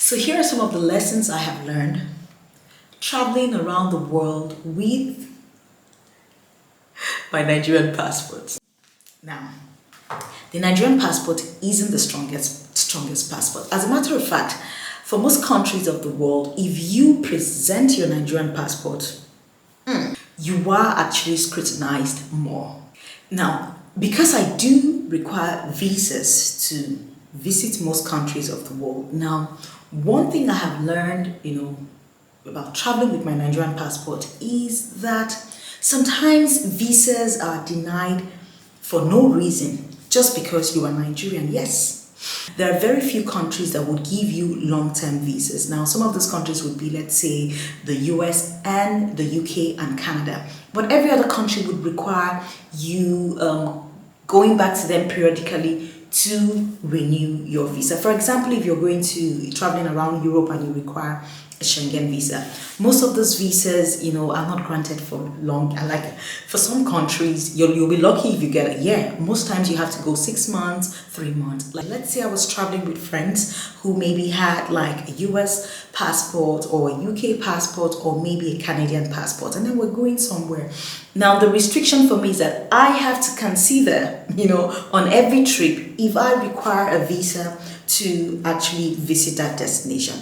So here are some of the lessons I have learned traveling around the world with my Nigerian passport. Now, the Nigerian passport isn't the strongest passport. As a matter of fact, for most countries of the world, if you present your Nigerian passport, you are actually scrutinized more. Now, because I do require visas to visit most countries of the world. Now, one thing I have learned, about traveling with my Nigerian passport is that sometimes visas are denied for no reason, just because you are Nigerian. Yes, there are very few countries that would give you long-term visas. Now, some of those countries would be, let's say, the US and the UK and Canada. But every other country would require you going back to them periodically to renew your visa. For example, if you're traveling around Europe and you require a Schengen visa, most of those visas, are not granted for long. Like for some countries, you'll be lucky if you get a year. Most times you have to go 6 months, 3 months. Like let's say I was traveling with friends who maybe had like a US passport or a UK passport or maybe a Canadian passport, and then we're going somewhere. Now the restriction for me is that I have to consider, on every trip, if I require a visa to actually visit that destination.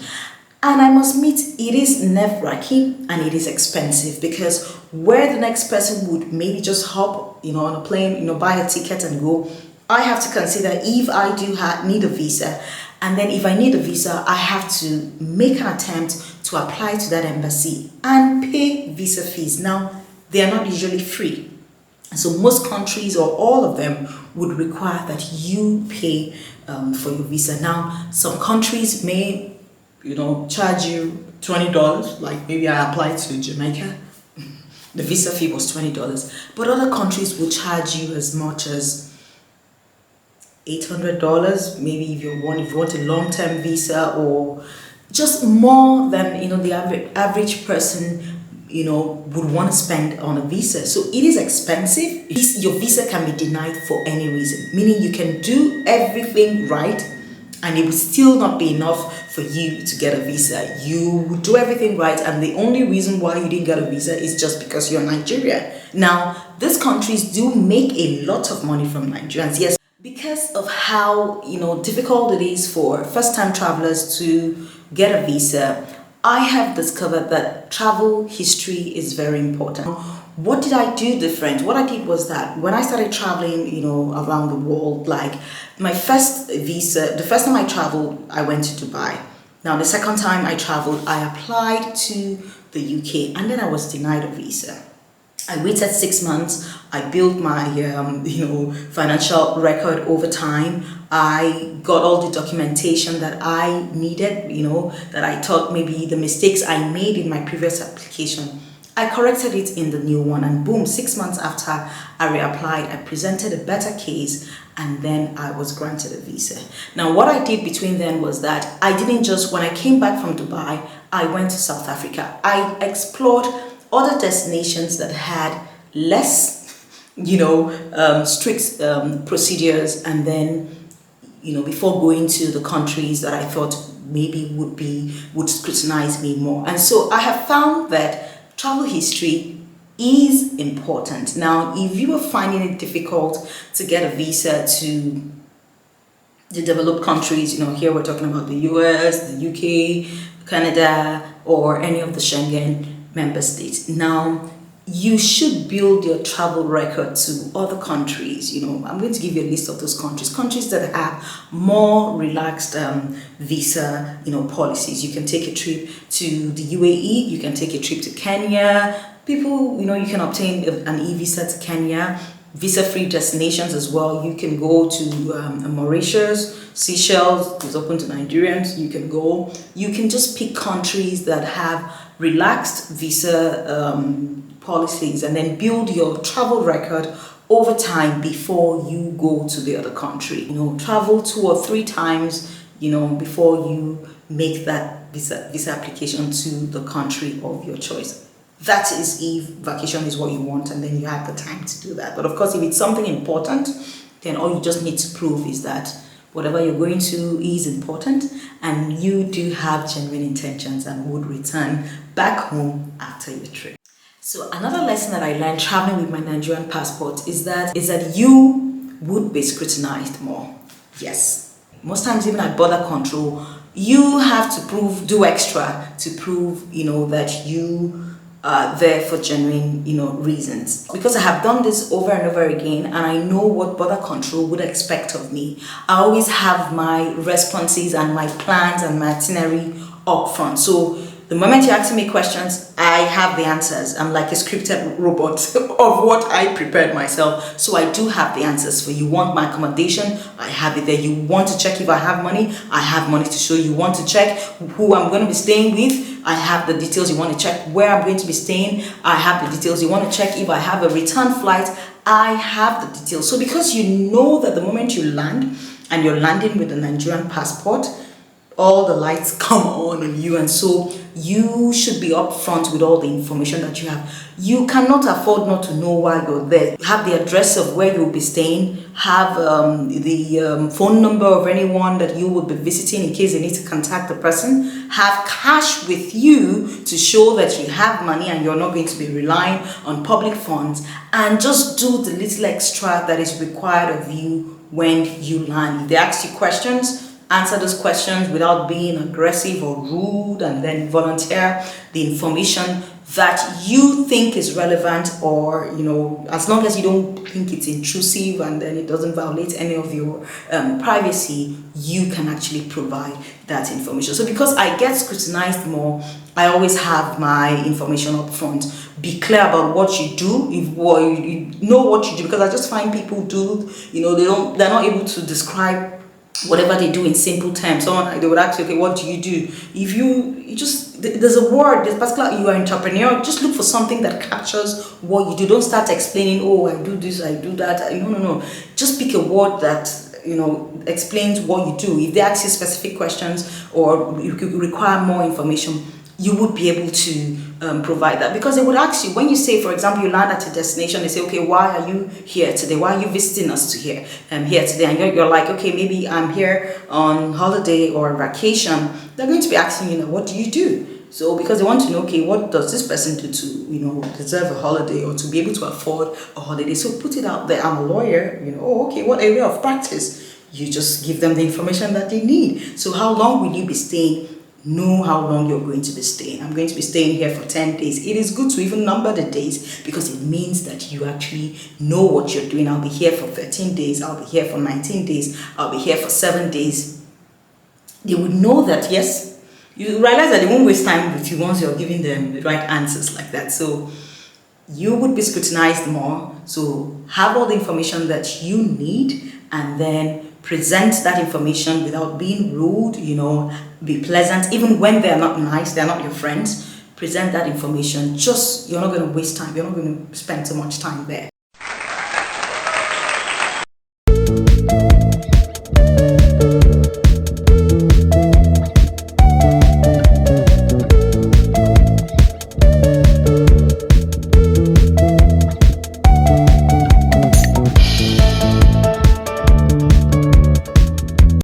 And I must admit, it is nerve-wracking and it is expensive, because where the next person would maybe just hop, on a plane, buy a ticket and go, I have to consider if I do need a visa. And then if I need a visa, I have to make an attempt to apply to that embassy and pay visa fees. Now, they are not usually free. So most countries or all of them would require that you pay for your visa. Now, some countries may charge you $20, like maybe I applied to Jamaica, the visa fee was $20, but other countries will charge you as much as $800, maybe if you want a long-term visa, or just more than the average person would want to spend on a visa. So it is expensive. Your visa can be denied for any reason, meaning you can do everything right and it will still not be enough for you to get a visa. You do everything right, and the only reason why you didn't get a visa is just because you're Nigerian. Now, these countries do make a lot of money from Nigerians, yes, because of how difficult it is for first-time travelers to get a visa. I have discovered that travel history is very important. What did I do different? What I did was that when I started traveling, around the world, like my first visa, the first time I traveled, I went to Dubai. Now, the second time I traveled, I applied to the UK and then I was denied a visa. I waited 6 months. I built my, financial record over time. I got all the documentation that I needed, that I thought maybe the mistakes I made in my previous application, I corrected it in the new one, and boom, 6 months after I reapplied, I presented a better case, and then I was granted a visa. Now, what I did between then was that I didn't just, when I came back from Dubai, I went to South Africa. I explored other destinations that had less, strict procedures, and then, before going to the countries that I thought maybe would scrutinize me more. And so I have found that travel history is important. Now, if you are finding it difficult to get a visa to the developed countries, here we're talking about the US, the UK, Canada, or any of the Schengen member states. Now, you should build your travel record to other countries. I'm going to give you a list of those countries that have more relaxed visa, policies. You can take a trip to the UAE, you can take a trip to Kenya. People, you can obtain an e-visa to Kenya, visa-free destinations as well. You can go to Mauritius, Seychelles is open to Nigerians. You can go. You can just pick countries that have relaxed visa policies, and then build your travel record over time before you go to the other country. Travel 2 or 3 times, before you make that visa application to the country of your choice. That is if vacation is what you want and then you have the time to do that. But of course, if it's something important, then all you just need to prove is that, whatever you're going to is important, and you do have genuine intentions and would return back home after your trip. So another lesson that I learned traveling with my Nigerian passport is that you would be scrutinized more. Yes. Most times, even at border control, you have to do extra to prove, that you are there for genuine, reasons. Because I have done this over and over again, and I know what border control would expect of me. I always have my responses and my plans and my itinerary up front. So the moment you're asking me questions, I have the answers. I'm like a scripted robot of what I prepared myself. So I do have the answers for you. You want my accommodation? I have it there. You want to check if I have money? I have money to show you. You want to check who I'm going to be staying with? I have the details. You want to check where I'm going to be staying? I have the details. You want to check if I have a return flight? I have the details. So because you know that the moment you land and you're landing with a Nigerian passport, all the lights come on you, and so you should be upfront with all the information that you have. You cannot afford not to know why you're there. Have the address of where you'll be staying, have the phone number of anyone that you will be visiting in case they need to contact the person, have cash with you to show that you have money and you're not going to be relying on public funds, and just do the little extra that is required of you when you land. If they ask you questions, answer those questions without being aggressive or rude, and then volunteer the information that you think is relevant, or as long as you don't think it's intrusive and then it doesn't violate any of your privacy, you can actually provide that information. So because I get scrutinized more, I always have my information up front. Be clear about what you do, if you know what you do, because I just find people do, they're not able to describe whatever they do in simple terms. They would ask you, okay, what do you do? If you just, there's a word, there's particular, you are entrepreneur, just look for something that captures what you do. Don't start explaining, oh, I do this, I do that. No. Just pick a word that, explains what you do. If they ask you specific questions or you could require more information, you would be able to provide that, because they would ask you, when you say, for example, you land at a destination, they say, okay, why are you here today? Why are you visiting us here today? And you're like, okay, maybe I'm here on holiday or vacation. They're going to be asking you, what do you do? So because they want to know, okay, what does this person do to, deserve a holiday or to be able to afford a holiday? So put it out there. I'm a lawyer, okay, what area of practice? You just give them the information that they need. So how long will you be staying? Know how long you're going to be staying. I'm going to be staying here for 10 days. It is good to even number the days, because it means that you actually know what you're doing. I'll be here for 13 days. I'll be here for 19 days. I'll be here for 7 days. They would know that, yes, you realize that they won't waste time with you once you're giving them the right answers like that. So you would be scrutinized more. So have all the information that you need, and then present that information without being rude, be pleasant, even when they're not nice, they're not your friends. Present that information. You're not going to waste time. You're not going to spend too much time there.